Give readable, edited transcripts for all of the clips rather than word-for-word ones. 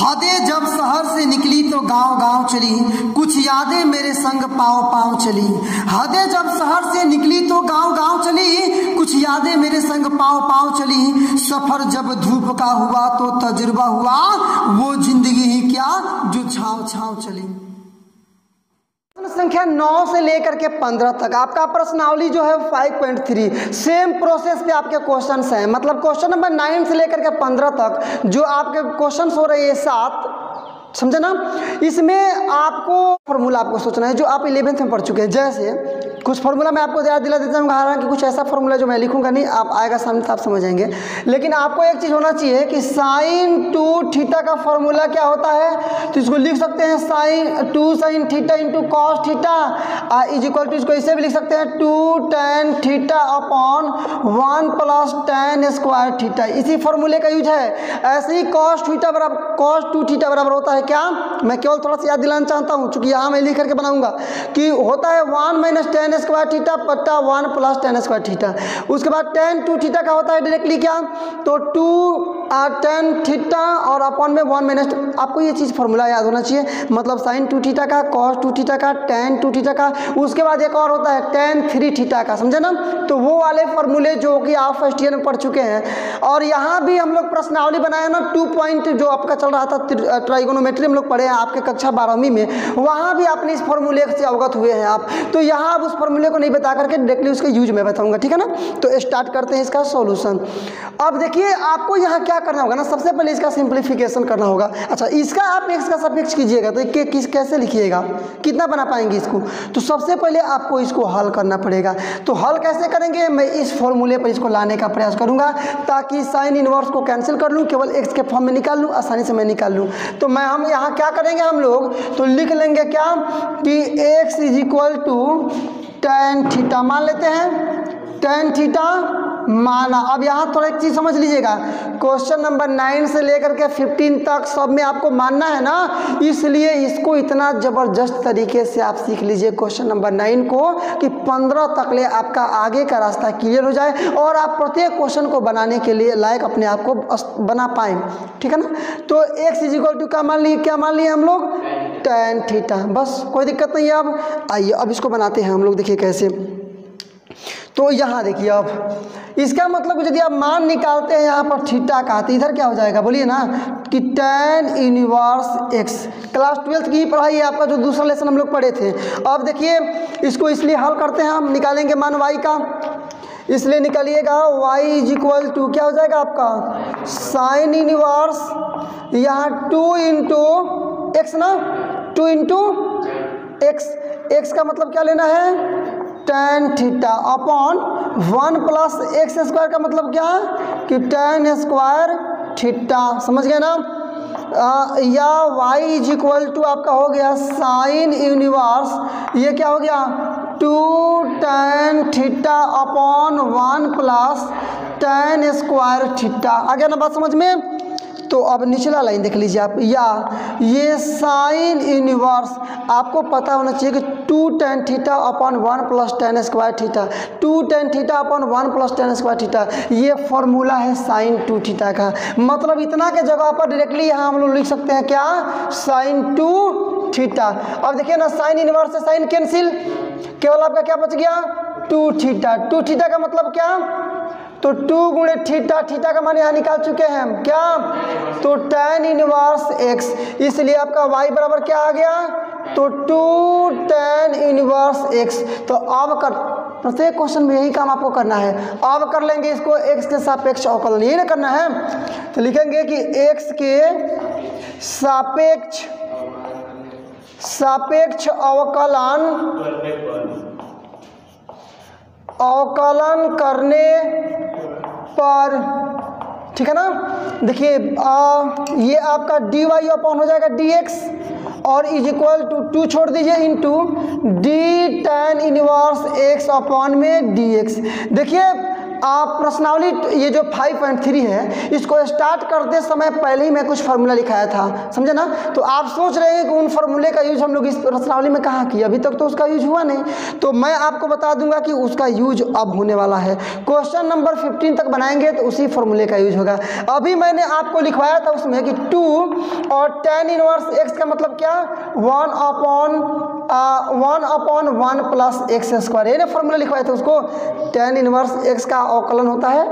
हदें जब शहर से निकली तो गांव गांव चली, कुछ यादें मेरे संग पाँव पाँव चली। हदें जब शहर से निकली तो गांव गांव चली, कुछ यादें मेरे संग पाँव पाँव चली। सफर जब धूप का हुआ तो तजुर्बा हुआ, वो जिंदगी ही क्या जो छाँव छाँव चली। संख्या 9 से लेकर के 15 तक आपका प्रश्नावली जो है 5.3 सेम प्रोसेस पे आपके क्वेश्चंस हैं। मतलब क्वेश्चन नंबर 9 से लेकर के 15 तक जो आपके क्वेश्चंस हो रहे हैं 7, समझे ना। इसमें आपको फॉर्मूला आपको सोचना है जो आप 11th में पढ़ चुके हैं। जैसे कुछ फार्मूला मैं आपको याद दिला देता हूँ, हालांकि कुछ ऐसा फार्मूला जो मैं लिखूंगा नहीं, आप आएगा सामने तो आप समझ जाएंगे। लेकिन आपको एक चीज़ होना चाहिए कि sin 2 थीटा का फार्मूला क्या होता है। तो इसको लिख सकते हैं sin 2 sin theta into cos theta is equal to, इसको इसे भी लिख सकते हैं 2 tan theta upon 1 plus tan square theta. इसी फार्मूले का यूज है। ऐसे ही cos 2 थीटा बराबर होता है क्या, मैं केवल थोड़ा सा याद दिलाना चाहता हूँ, चूंकि यहाँ मैं लिख करके बनाऊंगा कि होता है 1 माइनस tan स्क्वायर थीटा बट्टा 1 प्लस tan स्क्वायर थीटा। उसके बाद tan 2 थीटा का होता है डायरेक्टली क्या, तो 2 tan थीटा और अपॉन में 1 माइनस। आपको ये चीज़ फॉर्मूला याद होना चाहिए। मतलब sin 2 थीटा का, cos 2 थीटा का, tan 2 थीटा का, उसके बाद एक और होता है tan 3 थीटा का, समझे ना। तो वो वाले फॉर्मूले जो कि आप फर्स्ट ईयर में पढ़ चुके हैं। और यहाँ भी हम लोग प्रश्नावली बनाया ना 2 पॉइंट जो आपका चल रहा था ट्राइगोनोमेट्री हम लोग पढ़े हैं आपके कक्षा 12वीं में, वहाँ भी आपने इस फॉर्मूले से अवगत हुए हैं आप। तो यहाँ अब उस फॉर्मूले को नहीं बता करके डायरेक्टली उसका यूज मैं बताऊंगा, ठीक है ना। तो स्टार्ट करते हैं इसका सॉल्यूशन। अब देखिए आपको यहाँ क्या करना होगा ना, सबसे पहले इसका सिंप्लीफिकेशन करना होगा। अच्छा, इसका आप x का सफिक्स कीजिएगा तो कैसे लिखिएगा, कितना बना पाएंगे इसको। तो सबसे पहले आपको इसको हल करना पड़ेगा। तो हल कैसे करेंगे, मैं इस फॉर्मूले पर इसको लाने का प्रयास करूंगा ताकि साइन इनवर्स को कैंसिल कर लूँ, केवल x के फॉर्म में निकाल लूँ, आसानी से मैं निकाल लूँ। तो हम यहाँ क्या करेंगे, हम लोग तो लिख लेंगे क्या कि x is equal to tan theta मान लेते हैं। tan थीटा माना। अब यहाँ थोड़ा एक चीज़ समझ लीजिएगा, क्वेश्चन नंबर 9 से लेकर के 15 तक सब में आपको मानना है ना, इसलिए इसको इतना ज़बरदस्त तरीके से आप सीख लीजिए क्वेश्चन नंबर 9 को कि 15 तक ले आपका आगे का रास्ता क्लियर हो जाए और आप प्रत्येक क्वेश्चन को बनाने के लिए लायक अपने आप को बना पाएँ, ठीक है ना। तो x इज इक्वल टू क्या मान लिए हम लोग, tan थीटा। बस कोई दिक्कत नहीं है। अब आइए अब इसको बनाते हैं हम लोग, देखिए कैसे। तो यहाँ देखिए अब इसका मतलब यदि आप मान निकालते हैं यहाँ पर थीटा का, तो इधर क्या हो जाएगा बोलिए ना कि tan inverse x। Class 12th की ही पढ़ाई है आपका, जो दूसरा लेसन हम लोग पढ़े थे। अब देखिए इसको इसलिए हल करते हैं, हम निकालेंगे मान y का, इसलिए निकालिएगा y इज इक्वल टू क्या हो जाएगा आपका साइन इनवर्स यहाँ 2 इंटू एक्स ना, 2 इंटू एक्स का मतलब क्या लेना है tan theta upon 1 plus x square का मतलब क्या है कि tan स्क्वायर थीटा, समझ गए ना। या y इज इक्वल टू आपका हो गया साइन यूनिवर्स, ये क्या हो गया 2 tan theta upon 1 plus tan square theta. आ गया ना बात समझ में। तो अब निचला लाइन देख लीजिए आप, या ये साइन इनवर्स आपको पता होना चाहिए कि 2 tan theta upon 1 plus tan square theta, 2 tan theta upon 1 plus tan square theta, ये फॉर्मूला है साइन 2 थीटा का। मतलब इतना के जगह पर डायरेक्टली यहाँ हम लोग लिख सकते हैं क्या साइन 2 थीटा। अब देखिए ना साइन इनवर्स से साइन कैंसिल, केवल आपका क्या बच गया 2 थीटा। 2 थीटा का मतलब क्या, तो 2 गुणे थीटा, थीटा का मान यहाँ निकाल चुके हैं हम क्या, तो tan इनवर्स x, इसलिए आपका y बराबर क्या आ गया, तो 2 tan इनवर्स x। तो अब प्रत्येक क्वेश्चन में यही काम आपको करना है। अब कर लेंगे इसको x के सापेक्ष अवकलन, यही ना करना है। तो लिखेंगे कि x के सापेक्ष अवकलन करने पर, ठीक है ना। देखिए ये आपका dy अपॉन हो जाएगा dx और इज इक्वल टू 2 छोड़ दीजिए into d tan inverse x upon में dx। देखिए प्रश्नावली ये जो 5.3 है इसको स्टार्ट करते समय पहले ही मैं कुछ फार्मूला लिखाया था, समझे ना। तो आप सोच रहे हैं कि उन फार्मूले का यूज हम लोग इस प्रश्नावली में कहाँ किया, अभी तक तो उसका यूज हुआ नहीं। तो मैं आपको बता दूंगा कि उसका यूज अब होने वाला है। क्वेश्चन नंबर 15 तक बनाएंगे तो उसी फार्मूले का यूज होगा। अभी मैंने आपको लिखवाया था उसमें कि 2 और tan इनवर्स x का मतलब क्या, 1/1 प्लस एक्स स्क्वायर, ये ना फॉर्मूला लिखवाया था उसको। tan इनवर्स x का अवकलन होता है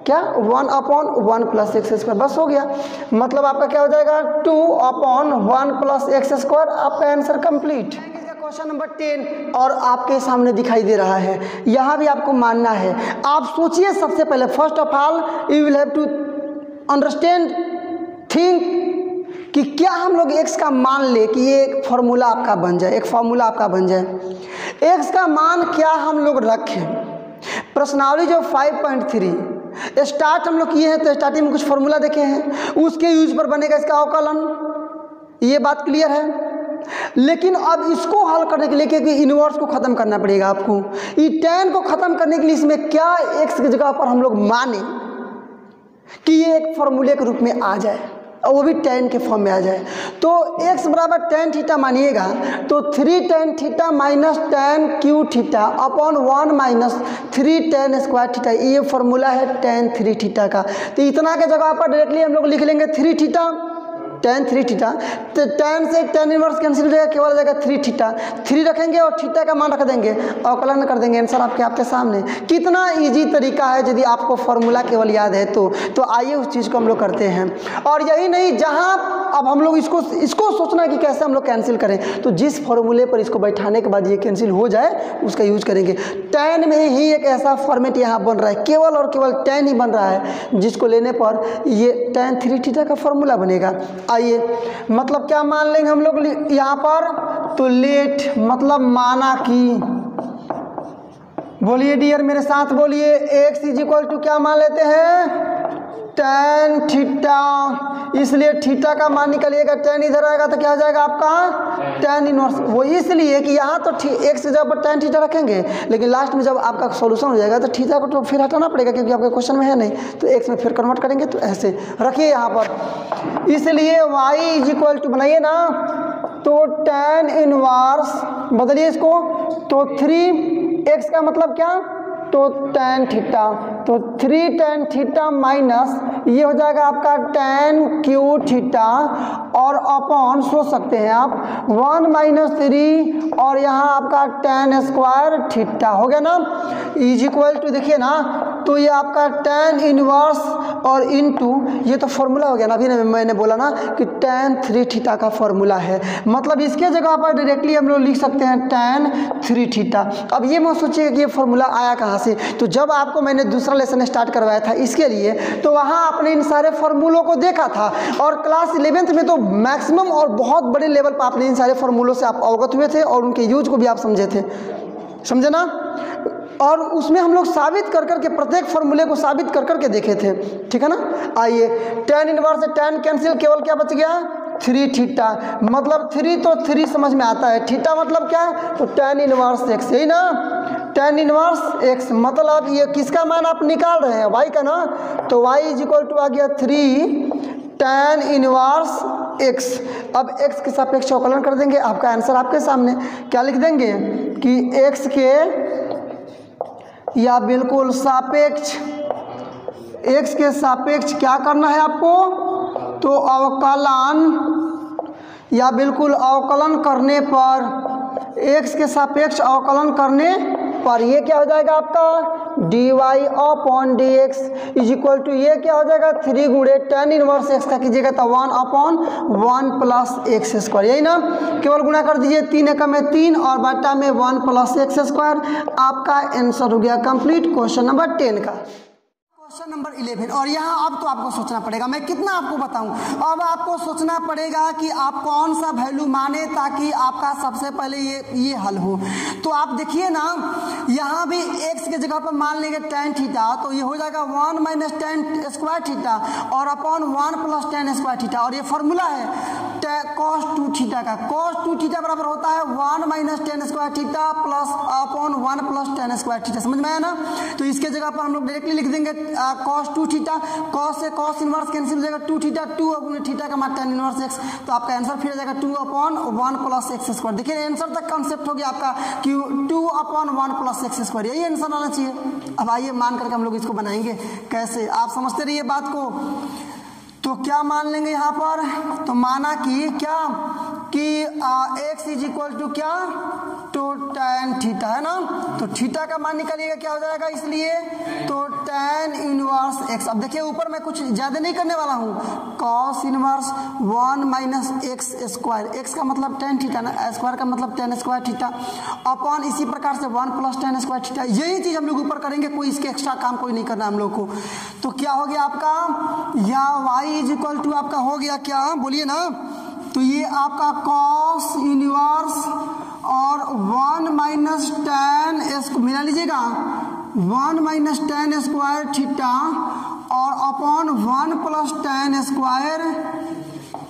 क्या, 1/1 प्लस एक्स स्क्वायर, बस हो गया। मतलब आपका क्या हो जाएगा 2/1 प्लस एक्स स्क्वायर, आपका आंसर कंप्लीट। क्वेश्चन नंबर 10 और आपके सामने दिखाई दे रहा है, यहाँ भी आपको मानना है। आप सोचिए सबसे पहले, first of all you will have to understand think कि क्या हम लोग x का मान ले कि ये एक फार्मूला आपका बन जाए, एक फार्मूला आपका बन जाए। x का मान क्या हम लोग रखें, प्रश्नावली जो 5.3 स्टार्ट हम लोग किए हैं तो स्टार्टिंग में कुछ फार्मूला देखे हैं, उसके यूज पर बनेगा इसका अवकलन, ये बात क्लियर है। लेकिन अब इसको हल करने के लिए क्योंकि इनवर्स को खत्म करना पड़ेगा आपको, ये tan को खत्म करने के लिए इसमें क्या x की जगह पर हम लोग माने कि ये एक फार्मूले के रूप में आ जाए और वो भी tan के फॉर्म में आ जाए। तो x बराबर tan थीटा मानिएगा तो 3 tan theta minus tan Q theta upon 1 minus 3 tan square theta, ये फार्मूला है tan 3 थीटा का। तो इतना के जगह पर डायरेक्टली हम लोग लिख लेंगे 3 थीटा tan 3 थीटा। तो tan से tan इनवर्स कैंसिल हो जाएगा, केवल हो जाएगा 3 थीटा, 3 रखेंगे और थीटा का मान रख देंगे, अवकलन कर देंगे, आंसर आपके सामने। कितना इजी तरीका है, यदि आपको फार्मूला केवल याद है तो आइए उस चीज़ को हम लोग करते हैं। और यही नहीं, जहाँ अब हम लोग इसको सोचना है कि कैसे हम लोग कैंसिल करें, तो जिस फार्मूले पर इसको बैठाने के बाद ये कैंसिल हो जाए उसका यूज करेंगे। tan में ही एक ऐसा फॉर्मेट यहाँ बन रहा है, केवल और केवल tan ही बन रहा है, जिसको लेने पर ये tan 3 थीटा का फार्मूला बनेगा। आइए, मतलब क्या मान लेंगे हम लोग यहाँ पर, तो लेट मतलब माना कि, बोलिए डियर मेरे साथ बोलिए, x इज इक्वल टू क्या मान लेते हैं tan थीटा, इसलिए थीटा का मान निकलिएगा, tan इधर आएगा तो क्या हो जाएगा आपका tan इनवर्स। वो इसलिए कि यहाँ तो x की जगह पर tan थीटा रखेंगे, लेकिन लास्ट में जब आपका सॉल्यूशन हो जाएगा तो थीटा को तो फिर हटाना पड़ेगा क्योंकि आपके क्वेश्चन में है नहीं, तो x में फिर कन्वर्ट करेंगे। तो ऐसे रखिए यहाँ पर, इसलिए y इज इक्वल टू बनाइए ना, तो tan इनवर्स बदलिए इसको, तो 3x का मतलब क्या, तो tan थीटा, तो 3 tan थीटा माइनस ये हो जाएगा आपका tan क्यू थीटा और अपॉन सोच सकते हैं आप 1 माइनस 3 और यहाँ आपका tan स्क्वायर थीटा हो गया ना, इज इक्वल टू देखिए ना, तो ये आपका tan इनवर्स और इनटू ये तो फॉर्मूला हो गया ना, अभी मैंने बोला ना कि tan 3 थीटा का फॉर्मूला है, मतलब इसके जगह पर डायरेक्टली हम लोग लिख सकते हैं tan 3 थीटा। अब ये मत सोचिए कि ये फॉर्मूला आया कहाँ से, तो जब आपको मैंने दूसरा लेसन स्टार्ट करवाया था इसके लिए, तो वहाँ आपने इन सारे फार्मूलों को देखा था और क्लास 11th में तो मैक्सिमम और बहुत बड़े लेवल पर आपने इन सारे फार्मूलों से आप अवगत हुए थे और उनके यूज को भी आप समझे थे, समझे ना। और उसमें हम लोग साबित कर करके प्रत्येक फार्मूले को साबित कर करके देखे थे, ठीक है ना। आइए, tan इनवर्स से tan कैंसिल, केवल क्या बच गया 3 थीटा, मतलब 3 तो 3 समझ में आता है, थीटा मतलब क्या, तो tan इनवर्स x, यही ना, tan इनवर्स x, मतलब ये किसका मान आप निकाल रहे हैं, y का ना, तो y इज इक्वल टू आ गया 3 tan इनवर्स x। अब x के सापेक्ष अवकलन कर देंगे, आपका आंसर आपके सामने, क्या लिख देंगे कि x के या बिल्कुल सापेक्ष, x के सापेक्ष क्या करना है आपको, तो अवकलन या बिल्कुल अवकलन करने पर, x के सापेक्ष अवकलन करने पर ये क्या हो जाएगा आपका dy upon dx is equal to ये क्या हो जाएगा 3 गुणे tan इनवर्स x का कीजिएगा तो 1/1 प्लस एक्स स्क्वायर, यही ना, केवल गुणा कर दीजिए, 3 एकम में 3 और बटा में 1 प्लस एक्स स्क्वायर, आपका आंसर हो गया कंप्लीट क्वेश्चन नंबर 10 का। क्वेश्चन नंबर 11, और यहाँ अब तो आपको सोचना पड़ेगा, मैं कितना आपको बताऊं, अब आपको सोचना पड़ेगा कि आप कौन सा वैल्यू माने ताकि आपका सबसे पहले ये हल हो। तो आप देखिए ना, यहाँ भी x के जगह पर मान लेंगे tan थीटा, तो ये हो जाएगा 1 माइनस tan स्क्वायर थीटा और upon 1 plus tan square theta, और ये फॉर्मूला है कॉस टू थीटा का, कॉस टू थीटा बराबर होता है 1 minus ten square theta plus upon 1 plus ten square theta. समझ में आया ना? तो इसके जगह पर हम लोग डायरेक्टली लिख देंगे कॉस टू थीटा, कॉस से कॉस इनवर्स कैंसिल हो जाएगा, two theta, two upon theta का मान टेन इनवर्स एक्स, तो आपका आंसर फिर आ जाएगा 2 अपॉन 1 प्लस एक्स स्क्वायर। देखिए आंसर तक कॉन्सेप्ट हो गया आपका कि 2 अपॉन 1 प्लस एक्स स्क्वायर, यही आंसर आना चाहिए। अब आइए मान करके हम लोग इसको बनाएंगे कैसे, आप समझते रहिए बात को। तो क्या मान लेंगे यहाँ पर, तो माना कि क्या कि x इज इक्वल टू क्या, टू tan थीटा है ना, तो थीटा का मान निकालिएगा क्या हो जाएगा, इसलिए तो tan इनवर्स x। अब देखिए ऊपर मैं कुछ ज्यादा नहीं करने वाला हूँ, cos inverse 1 minus x square, x का मतलब tan थीटा ना, स्क्वायर का मतलब tan स्क्वायर थीटा, अपॉन इसी प्रकार से 1 प्लस tan स्क्वायर थीटा। यही चीज हम लोग ऊपर करेंगे, कोई इसके एक्स्ट्रा काम कोई नहीं करना हम लोग को। तो क्या हो गया आपका, या y इज इक्वल टू आपका हो गया क्या, बोलिए ना, तो ये आपका cos इनवर्स और 1 माइनस tan मिला लीजिएगा, 1 माइनस tan स्क्वायर थीटा और upon 1 plus tan square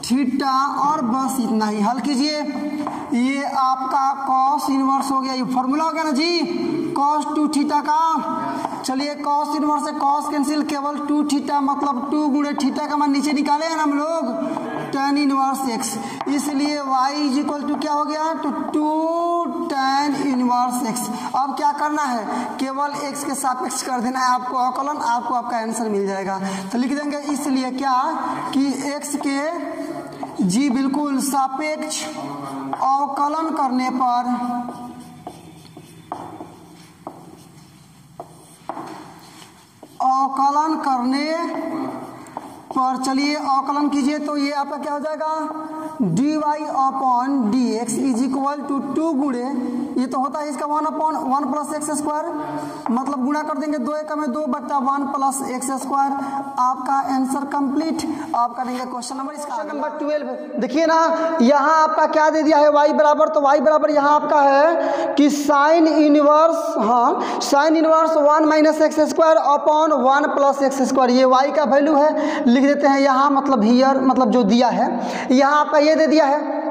theta, और बस इतना ही हल कीजिए। ये आपका cos इनवर्स हो गया, ये फॉर्मूला हो गया ना जी, cos टू थीटा का। चलिए cos इनवर्स से cos कैंसिल, केवल 2 थीटा मतलब 2 गुणे थीटा का मान नीचे निकाले हैं ना हम लोग, tan इनवर्स x, इसलिए y इज इक्वल टू क्या हो गया, तो 2 tan इनवर्स x। अब क्या करना है, केवल x के सापेक्ष कर देना है आपको अवकलन, आपको आपका आंसर मिल जाएगा। तो लिख देंगे इसलिए क्या कि x के जी बिल्कुल सापेक्ष अवकलन करने पर चलिए अवकलन कीजिए, तो ये आपका क्या हो जाएगा, dy upon d x is equal to 2 गुणे, ये तो होता है इसका 1 अपॉन 1 प्लस एक्स स्क्वायर, मतलब गुणा कर देंगे 2 एकम में 2 बट्टा 1 प्लस एक्स स्क्वायर। आपका आंसर कंप्लीट। आप करेंगे क्वेश्चन नंबर इसका नंबर 12। देखिए ना यहाँ आपका क्या दे दिया है, y बराबर, तो y बराबर यहाँ आपका है कि साइन इनवर्स, हाँ sine inverse 1 minus x square upon 1 plus x square, ये y का वैल्यू है, लिख देते हैं यहाँ, मतलब हियर मतलब जो दिया है यहाँ आपका ये दे दिया है।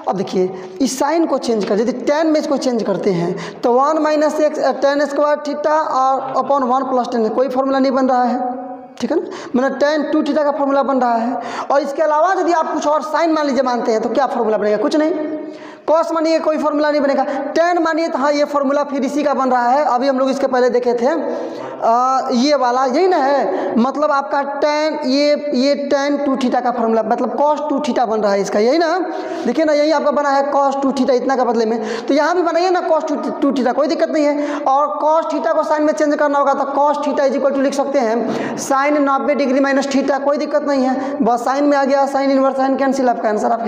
अब देखिए इस साइन को चेंज कर, यदि tan में इसको चेंज करते हैं तो 1 minus x tan square theta और अपॉन 1 प्लस tan, कोई फॉर्मूला नहीं बन रहा है, ठीक है ना, मतलब tan 2 थीटा का फॉर्मूला बन रहा है। और इसके अलावा यदि आप कुछ और साइन मान लीजिए मानते हैं तो क्या फॉर्मूला बनेगा, कुछ नहीं। कॉस मानिए कोई फॉर्मूला नहीं बनेगा, tan मानिए तो हाँ ये फॉर्मूला फिर इसी का बन रहा है, अभी हम लोग इसके पहले देखे थे ये वाला, यही ना है, मतलब आपका tan ये tan 2 थीटा का फॉर्मूला, मतलब cos 2 थीटा बन रहा है इसका, यही ना, देखिए ना यही आपका बना है cos 2 थीटा इतना का बदले में, तो यहाँ भी बनाइए ना cos 2 थीटा, कोई दिक्कत नहीं है। और cos थीटा को साइन में चेंज करना होगा तो cos theta is equal to लिख सकते हैं साइन 90 डिग्री माइनस थीटा, कोई दिक्कत नहीं है, बस साइन में आ गया, साइन इनवर्स साइन कैंसिल, आपका आंसर आप।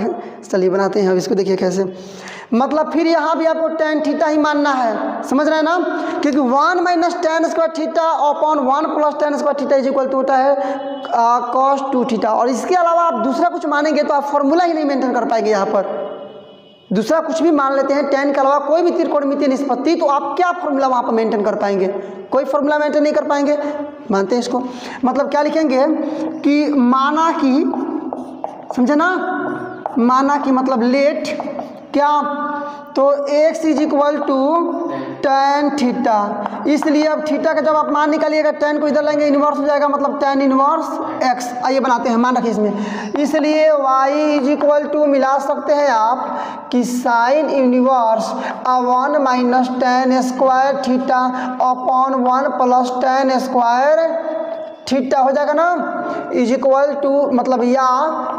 चलिए बनाते हैं अब इसको, देखिए कैसे, मतलब फिर यहाँ भी आपको tan थीटा ही मानना है, समझ रहे हैं ना, क्योंकि 1 minus tan square theta upon 1 plus tan square theta is equal to होता है cos 2 थीटा। और इसके अलावा आप दूसरा कुछ मानेंगे तो आप फॉर्मूला ही नहीं मेंटेन कर पाएंगे, यहाँ पर दूसरा कुछ भी मान लेते हैं tan के अलावा कोई भी त्रिकोणमितीय निष्पत्ति, तो आप क्या फॉर्मूला वहाँ पर मेंटेन कर पाएंगे, कोई फॉर्मूला मेंटेन नहीं कर पाएंगे। मानते हैं इसको, मतलब क्या लिखेंगे कि माना कि, समझे ना, माना कि मतलब लेट क्या, तो x is equal to tan theta, इसलिए अब थीटा का जब आप मान निकालिएगा tan को इधर लाएंगे इन्वर्स हो जाएगा, मतलब tan इन्वर्स x। आइए बनाते हैं, मान रखिए इसमें, इसलिए y इज इक्वल टू मिला सकते हैं आप कि sign inverse 1 minus tan square theta upon 1 plus tan square theta हो जाएगा ना, इज इक्वल टू मतलब या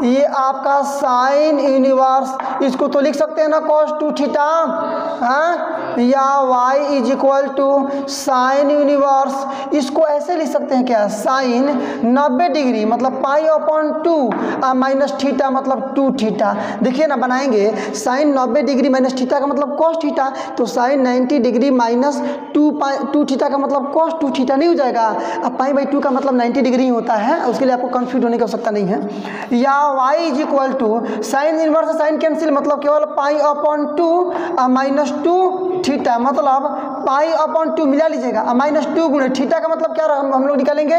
ये आपका साइन इनवर्स, इसको तो लिख सकते हैं ना cos 2 थीटा, हाँ, या y is equal to sine inverse, इसको ऐसे लिख सकते हैं क्या, साइन 90 डिग्री मतलब पाई अपॉन 2 माइनस थीटा मतलब 2 थीटा। देखिए ना बनाएंगे, साइन 90 डिग्री माइनस थीटा का मतलब cos थीटा, तो साइन 90 डिग्री माइनस 2 थीटा का मतलब cos 2 थीटा नहीं हो जाएगा। अब पाई बाई 2 का मतलब 90 डिग्री होता है, उसके लिए आपको कंफ्यूज होने की आवश्यकता नहीं है। या y is equal to sine inverse sine cancel, मतलब केवल पाई अपॉन 2 माइनस 2 थीटा, मतलब पाई अपॉन 2 मिला लीजिएगा, -2 गुणे थीटा का मतलब क्या हम लोग निकालेंगे,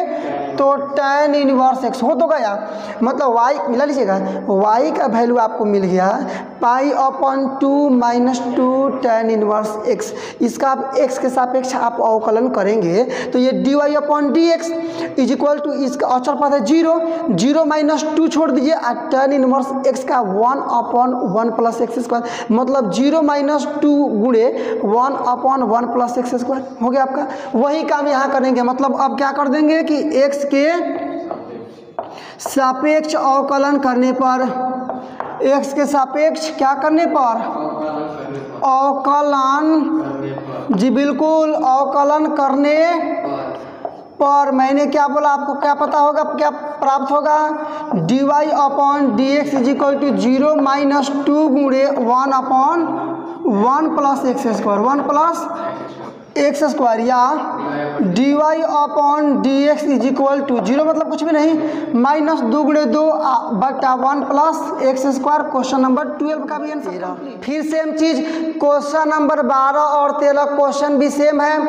तो tan इनवर्स x हो तो गया, मतलब y मिला लीजिएगा, y का वैल्यू आपको मिल गया pi upon 2 -2 tan inverse x। इसका आप x के सापेक्ष आप अवकलन करेंगे तो ये dy upon dx is equal to, इसका अचर पद है 0, 0 -2 छोड़ दीजिए, tan इनवर्स x का 1 अपॉन 1 प्लस एक्स स्क्वायर, मतलब 0 -2 गुणे 1 अपॉन 1 प्लस एक्स स्क्वायर हो गया आपका। वही काम यहाँ करेंगे, मतलब अब क्या कर देंगे कि x के सापेक्ष अवकलन करने पर, x के सापेक्ष क्या करने पर, अवकलन, जी बिल्कुल, अवकलन करने पर मैंने क्या बोला, आपको क्या पता होगा, क्या प्राप्त होगा, dy upon d x is equal to 0 -2 गुणे 1 upon 1 plus x square, 1 plus x square, या dy upon d x is equal to 0 मतलब कुछ भी नहीं, -2 गुणे 2 बटा 1 plus x square. Question number 12 का भी आंसर। फिर सेम चीज क्वेश्चन नंबर 12 और 13 क्वेश्चन भी सेम है,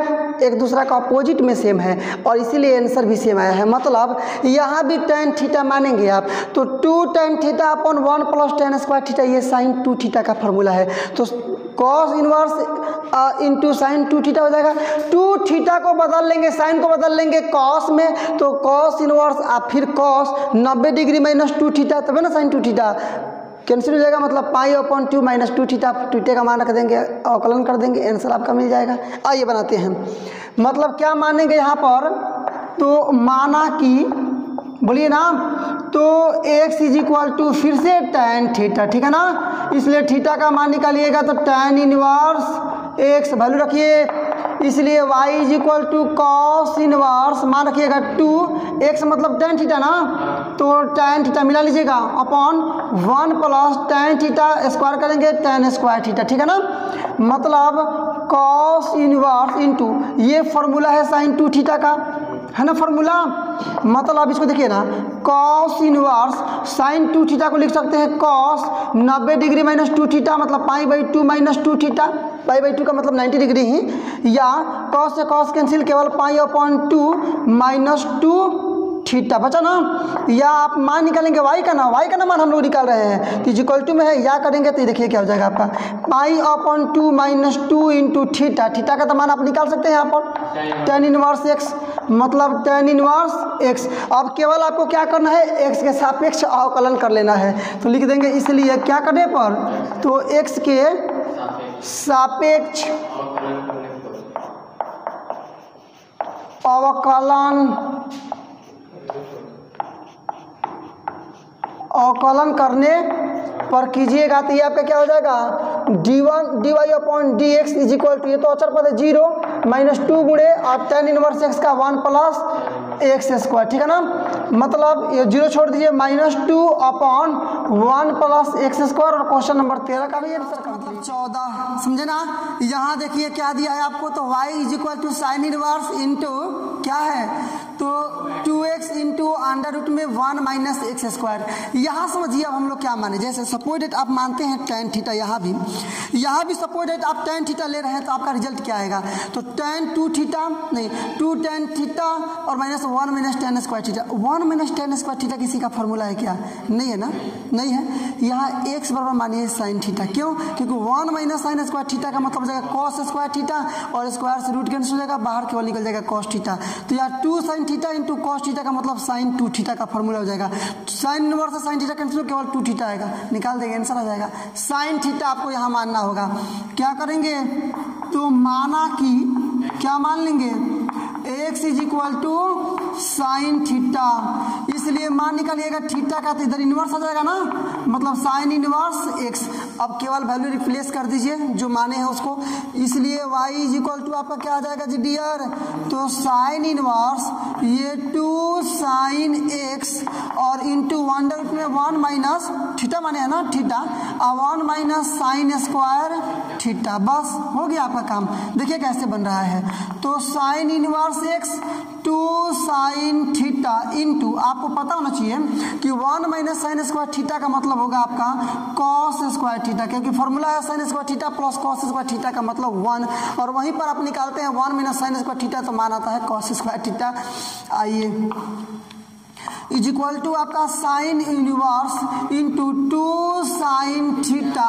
एक दूसरा का अपोजिट में सेम है और इसीलिए आंसर भी सेम आया है। मतलब यहाँ भी tan थीटा मानेंगे आप तो 2 tan theta upon 1 plus tan square theta, ये sin 2 थीटा का फॉर्मूला है, तो cos inverse into sine 2 theta हो जाएगा। 2 थीटा को बदल लेंगे, साइन को बदल लेंगे cos में, तो cos इनवर्स फिर cos 90 डिग्री -2 थीटा, तब है ना sin 2 थीटा कैंसिल हो जाएगा, मतलब पाई अपॉन 2 -2 थीटा, थीटा का मान रख देंगे, अवकलन कर देंगे, आंसर आपका मिल जाएगा। आइए बनाते हैं, मतलब क्या मानेंगे यहाँ पर, तो माना कि बोलिए ना, तो x इज इक्वल टू फिर से tan थीटा, ठीक है ना, इसलिए थीटा का मान निकालिएगा तो tan इनवर्स x वैल्यू रखिए, इसलिए y is equal to cos inverse मान रखिएगा 2x मतलब tan थीटा ना, तो tan थीटा मिला लीजिएगा upon 1 plus tan theta square करेंगे tan स्क्वायर थीटा, ठीक है ना, मतलब कॉस इनवर्स इंटू ये फॉर्मूला है sin 2 थीटा का, है ना फॉर्मूला, मतलब इसको देखिए ना, कॉस इनवर्स साइन 2 थीटा को लिख सकते हैं कॉस 90 डिग्री -2 थीटा, मतलब pi by 2 -2 theta, pi by 2 का मतलब 90 डिग्री ही, या कॉस से कॉस कैंसिल, केवल पाई अपॉन 2 -2 थीटा बचा ना, या आप मान निकालेंगे y का ना मान हम लोग निकाल रहे हैं, तो इक्वल टू में है, या करेंगे तो देखिए क्या हो जाएगा आपका, pi upon 2 -2 into theta, theta का तो मान आप निकाल सकते हैं यहाँ पर tan इनवर्स x, मतलब tan इनवर्स x। अब केवल आपको क्या करना है, x के सापेक्ष अवकलन कर लेना है, तो लिख देंगे, इसलिए क्या करने पर, तो x के सापेक्ष अवकलन करने पर कीजिएगा तो ये आपका क्या हो जाएगा, dy upon d x is equal to, ये तो अचर पद है 0 -2 गुणे और tan इनवर्स x का 1 प्लस एक्स स्क्वायर, ठीक है ना, मतलब ये 0 छोड़ दीजिए, -2 अपॉन 1 प्लस एक्स स्क्वायर। और क्वेश्चन नंबर 13 का भी आंसर का मतलब 14, समझे ना, यहाँ देखिए क्या दिया है आपको, तो y is equal to sine inverse into क्या है, तो 2x इंटू अंडर रूट में 1 - एक्स स्क्वायर। यहाँ समझिए अब हम लोग क्या माने, जैसे सपोज आप मानते हैं tan थीटा, यहाँ भी सपोज आप tan थीटा ले रहे हैं तो आपका रिजल्ट क्या आएगा, तो tan 2 थीटा नहीं 2 tan थीटा और -1 - tan square theta, 1 - tan square theta किसी का फॉर्मूला है क्या, नहीं है ना, नहीं है। यहाँ x बराबर मानिए साइन थीटा, क्यों, क्योंकि 1 - साइन स्क्वायर थीटा का मतलब हो जाएगा कॉस स्क्वायर थीटा, और स्क्वायर से रूट कैंसिल हो जाएगा, बाहर केवल निकल जाएगा कॉस थीटा, तो यहाँ 2 sine theta into cos theta का मतलब साइन 2 थीटा का फॉर्मूला हो जाएगा, साइन इनवर्स से साइन थीटा कैंसिल, केवल 2 थीटा आएगा, निकाल देंगे, आंसर आ जाएगा। साइन थीटा आपको यहाँ मानना होगा, क्या करेंगे, तो माना कि क्या मान लेंगे, x is equal to sine theta, इसलिए मान निकालिएगा थीटा का, तो इधर इनवर्स आ जाएगा ना, मतलब साइन इनवर्स x। अब केवल वैल्यू रिप्लेस कर दीजिए जो माने हैं उसको, इसलिए y इज इक्वल टू आपका क्या आ जाएगा जी डियर, तो साइन इनवर्स ये 2 साइन x और इंटू अंडर रूट में 1 माइनस थीटा माने है ना थीटा, और 1 - साइन स्क्वायर थीटा, बस हो गया आपका काम। देखिए कैसे बन रहा है, तो sine inverse x 2 sine theta theta into, आपको पता होना चाहिए कि 1 माइनस साइन स्क्वायर थीटा का मतलब होगा आपका कॉस स्क्वायर थीटा, क्योंकि फॉर्मूला है sine square theta plus cos square theta का मतलब 1, और वहीं पर आप निकालते हैं 1 माइनस साइन स्क्वायर थीटा तो मान आता है कॉस स्क्वायर थीटा। आइए इज इक्वल टू आपका sign inverse into 2 sine theta,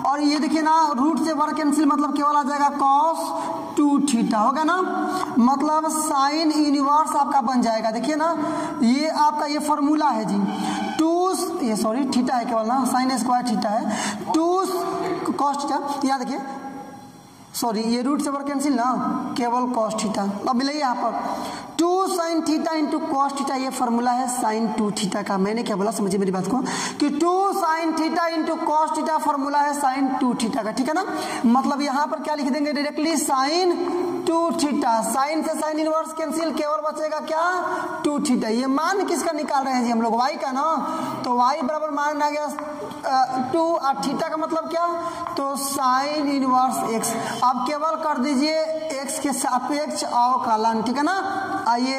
और ये देखिए ना रूट से वर्ग कैंसिल मतलब केवल आ जाएगा कॉस 2 थीटा, होगा ना, मतलब साइन इनवर्स आपका बन जाएगा। देखिए ना ये आपका ये फॉर्मूला है जी, 2 ये सॉरी थीटा है केवल ना, साइन स्क्वायर थीटा है 2 कॉस थीटा, यहाँ देखिए सॉरी ये रूट से वर्ग कैंसिल ना, केवल कॉस थीटा। अब मिलेगा यहाँ पर 2 sine theta into cos theta, ये फॉर्मूला है साइन 2 थीटा का। मैंने क्या बोला समझिए मेरी बात को, कि 2 sine theta into cos theta formula है साइन 2 थीटा का, ठीक है ना। मतलब यहाँ पर क्या लिख देंगे डायरेक्टली साइन 2 थीटा, साइन से साइन इनवर्स कैंसिल, केवल बचेगा क्या 2 थीटा। ये मान किसका निकाल रहे हैं जी हम लोग, वाई का ना, तो वाई बराबर मान आ गया 2 और थीटा का मतलब क्या, तो साइन इनवर्स एक्स। अब केवल कर दीजिए एक्स के सापेक्ष अवकलन, ठीक है ना। आइए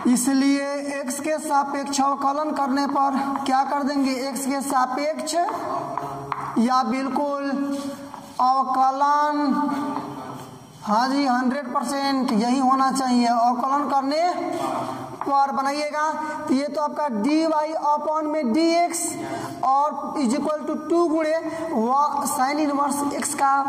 इसलिए x के सापेक्ष अवकलन करने पर क्या कर देंगे, x के सापेक्ष या बिल्कुल अवकलन, हाँ जी 100% यही होना चाहिए। अवकलन करने पर बनाइएगा तो ये तो आपका dy अपॉन में dx और इज इक्वल टू 2 गुणे साइन इनवर्स x का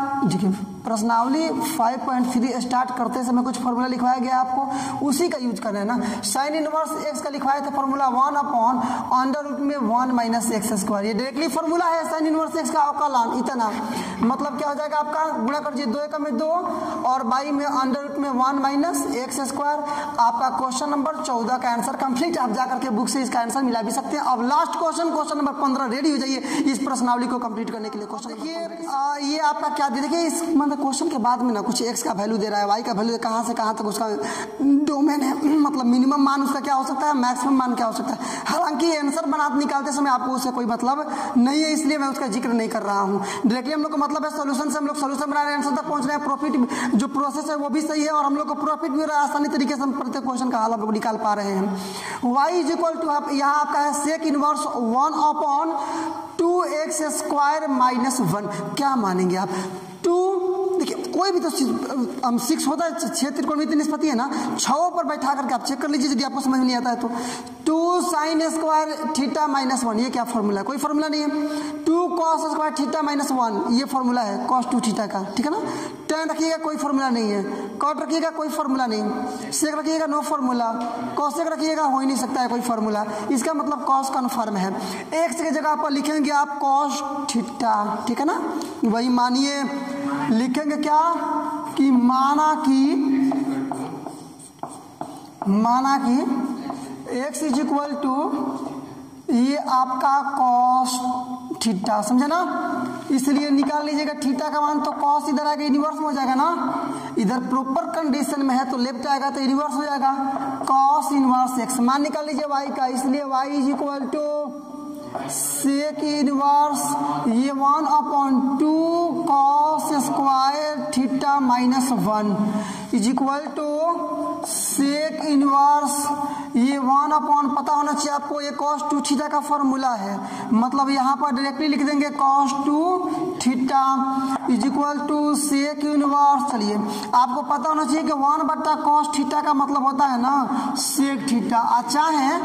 प्रश्नावली 5.3 स्टार्ट करते समय कुछ फॉर्मूला लिखवाया गया आपको, उसी का यूज करना है ना। साइन इनवर्स x का लिखवाया था फॉर्मूला 1 अपॉन अंडर रूट में 1 माइनस एक्स स्क्वायर, ये डायरेक्टली फॉर्मूला है साइन इनवर्स x का अवकलन इतना। मतलब क्या हो जाएगा आपका, गुणा कर दीजिए 2 एकम में 2 और बाई में अंडर रूट में 1 माइनस एक्स स्क्वायर। आपका क्वेश्चन नंबर 14 का आंसर कंप्लीट। आप जाकर के बुक से इसका आंसर मिला भी सकते हैं। अब लास्ट क्वेश्चन नंबर 15 रेडी हो जाइए इस प्रश्नावली को कंप्लीट करने के लिए। क्वेश्चन देखिए ये आपका क्या देखिए इस क्वेश्चन के बाद में ना कुछ x का वैल्यू दे रहा है, y का वैल्यू कहाँ से कहाँ तक उसका डोमेन है, मतलब मिनिमम मान उसका क्या हो सकता है, मैक्सिमम मान क्या हो सकता है। हालांकि आंसर निकालते समय आपको उससे कोई मतलब नहीं है, इसलिए मैं उसका जिक्र नहीं कर रहा हूँ। डायरेक्टली हम लोग को मतलब है सोल्यूशन से हम लोग सोल्यूशन बना रहे हैं, आंसर तक पहुंच रहे हैं। प्रॉफिट जो प्रोसेस है वो भी सही है और हम लोग को प्रॉफिट भी हो रहा है, आसानी तरीके से हम प्रत्येक क्वेश्चन का हल हम लोग निकाल पा रहे हैं। y इज इक्वल टू यहाँ आपका है sec inverse 1 upon 2x square minus 1। क्या मानेंगे आप, 2 देखिए कोई भी तो 6 होता है, 6 त्रिकोणमितीय निष्पत्ति है ना, 6 पर बैठा करके आप चेक कर लीजिए यदि आपको समझ नहीं आता है तो। 2 साइन स्क्वायर थीटा माइनस 1, ये क्या फॉर्मूला है, कोई फॉर्मूला नहीं है। 2 कॉस स्क्वायर थीटा माइनस 1, ये फॉर्मूला है कॉस 2 थीटा का, ठीक है ना। tan रखिएगा कोई फॉर्मूला नहीं है, कॉट रखिएगा कोई फॉर्मूला नहीं, सेक रखिएगा नो फॉर्मूला, कॉसेक रखिएगा हो ही नहीं सकता है कोई फॉर्मूला। इसका मतलब कॉस कन्फर्म है। एक्स की जगह पर लिखेंगे आप कॉस थीटा, ठीक है ना। वही मानिए लिखेंगे क्या कि माना कि x इज इक्वल टू ये आपका कॉस थीटा, समझे ना। इसलिए निकाल लीजिएगा थीटा का मान, तो कॉस इधर आएगा इनवर्स में हो जाएगा ना, इधर प्रॉपर कंडीशन में है तो लेफ्ट आएगा तो इनवर्स हो जाएगा कॉस इनवर्स एक्स। मान निकाल लीजिए y का, इसलिए y is equal to sec inverse ये 1 upon 2 cos square theta minus 1 is equal to sec inverse ये 1 अपॉन पता होना चाहिए आपको, ये कॉस 2 थीटा का फॉर्मूला है। मतलब यहाँ पर डायरेक्टली लिख देंगे cos 2 theta is equal to sec inverse. चलिए आपको पता होना चाहिए कि 1 बट्टा कॉस थीटा का मतलब होता है ना सेक थीटा। अच्छा है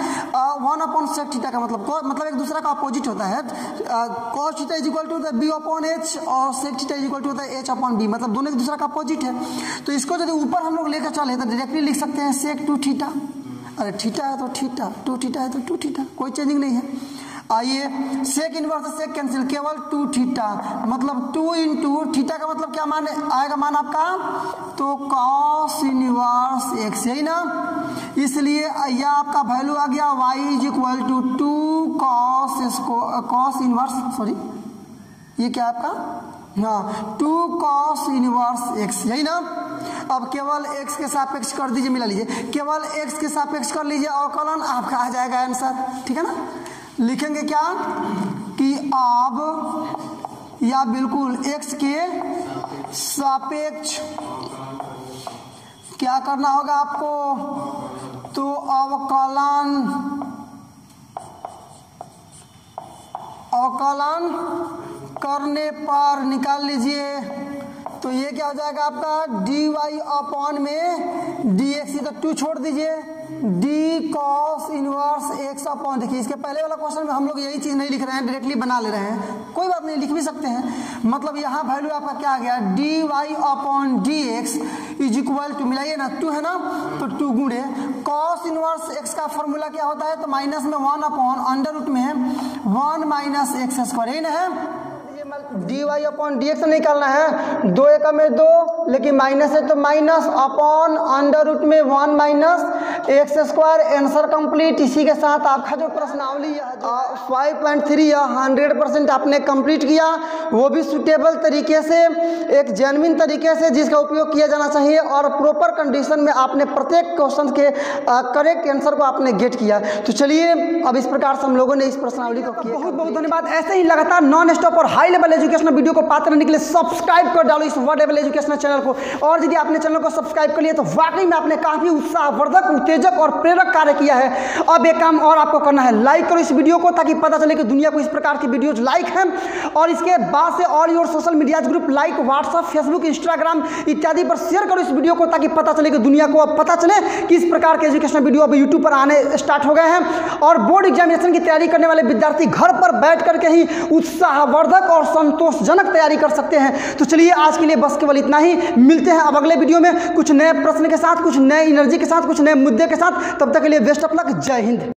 1 अपॉन सेक थीटा का मतलब एक दूसरे का अपोजिट होता है। Cos theta is equal to B upon H और sec theta is equal to होता है एच अपॉन बी, मतलब दोनों एक दूसरे का अपोजिट है। तो इसको यदि ऊपर हम लोग लेकर चले तो डायरेक्टली लिख सकते हैं सेक 2 थीटा। अरे थीटा है तो थीटा, 2 थीटा है तो 2 थीटा, कोई चेंजिंग नहीं है। आइए सेक इनवर्स सेक कैंसिल, केवल 2 थीटा, मतलब 2 इंटू थीटा का मतलब क्या मान आएगा, मान आपका तो कॉस इनवर्स एक्स, यही ना। इसलिए यह आपका वैल्यू आ गया y is equal to 2 cos inverse, sorry ये क्या आपका, हाँ 2 कॉस इनवर्स एक्स, यही ना। अब केवल x के सापेक्ष कर दीजिए, मिला लीजिए, केवल x के सापेक्ष कर लीजिए अवकलन, आपका आ जाएगा आंसर, ठीक है ना। लिखेंगे क्या कि अब या बिल्कुल x के सापेक्ष क्या करना होगा आपको, तो अवकलन करने पर निकाल लीजिए, तो ये क्या हो जाएगा आपका dy अपॉन में dx, तो 2 छोड़ दीजिए, d cos inverse x upon, देखिए इसके पहले वाला क्वेश्चन में हम लोग यही चीज़ नहीं लिख रहे हैं, डायरेक्टली बना ले रहे हैं, कोई बात नहीं, लिख भी सकते हैं। मतलब यहाँ वैल्यू आपका क्या आ गया, dy upon dx is equal to, मिलाइए ना, 2 है ना, तो 2 गुणे cos इनवर्स x का फॉर्मूला क्या होता है, तो माइनस में 1 अपॉन अंडर रूट में 1 माइनस एक्स स्क्वायर है, dy अपॉन डी एक्स निकालना है, 2 एकम में 2, लेकिन माइनस है तो माइनस अपॉन अंडर रूट में 1 minus x square, answer complete. इसी के साथ आपका जो प्रश्नावली 5.3 या 100% आपने कंप्लीट किया, वो भी सुटेबल तरीके से, एक जेन्युइन तरीके से जिसका उपयोग किया जाना चाहिए, और प्रॉपर कंडीशन में आपने प्रत्येक क्वेश्चन के करेक्ट आंसर को आपने गेट किया। तो चलिए अब इस प्रकार से हम लोगों ने इस प्रश्नावली को किया। बहुत बहुत धन्यवाद। ऐसे ही लगातार नॉन स्टॉप और हाई लेवल एजुकेशनल वीडियो को पाते रहने के लिए सब्सक्राइब कर डालो इस वर्ड लेवल एजुकेशनल चैनल को, और यदि आपने चैनल को सब्सक्राइब कर लिया तो वाकई में आपने काफी उत्साहवर्धक, उत्तेजक और प्रेरक कार्य किया है। अब एक काम और आपको करना है, लाइक करो इस वीडियो को, ताकि पता चले कि दुनिया को इस प्रकार की वीडियोज लाइक हैं, और इसके बाद से all your social media group like WhatsApp, Facebook, Instagram इत्यादि पर शेयर करो इस वीडियो को, ताकि पता चले कि दुनिया को अब पता चले कि इस प्रकार के एजुकेशनल वीडियो अब यूट्यूब पर आने स्टार्ट हो गए हैं, और बोर्ड एग्जामिनेशन की तैयारी करने वाले विद्यार्थी घर पर बैठ करके ही उत्साहवर्धक और संतोषजनक तैयारी कर सकते हैं। तो चलिए आज के लिए बस केवल इतना ही, मिलते हैं अब अगले वीडियो में कुछ नए प्रश्न के साथ, कुछ नए एनर्जी के साथ, कुछ नए मुद्दे के साथ। तब तक के लिए बेस्ट ऑफ लक, जय हिंद।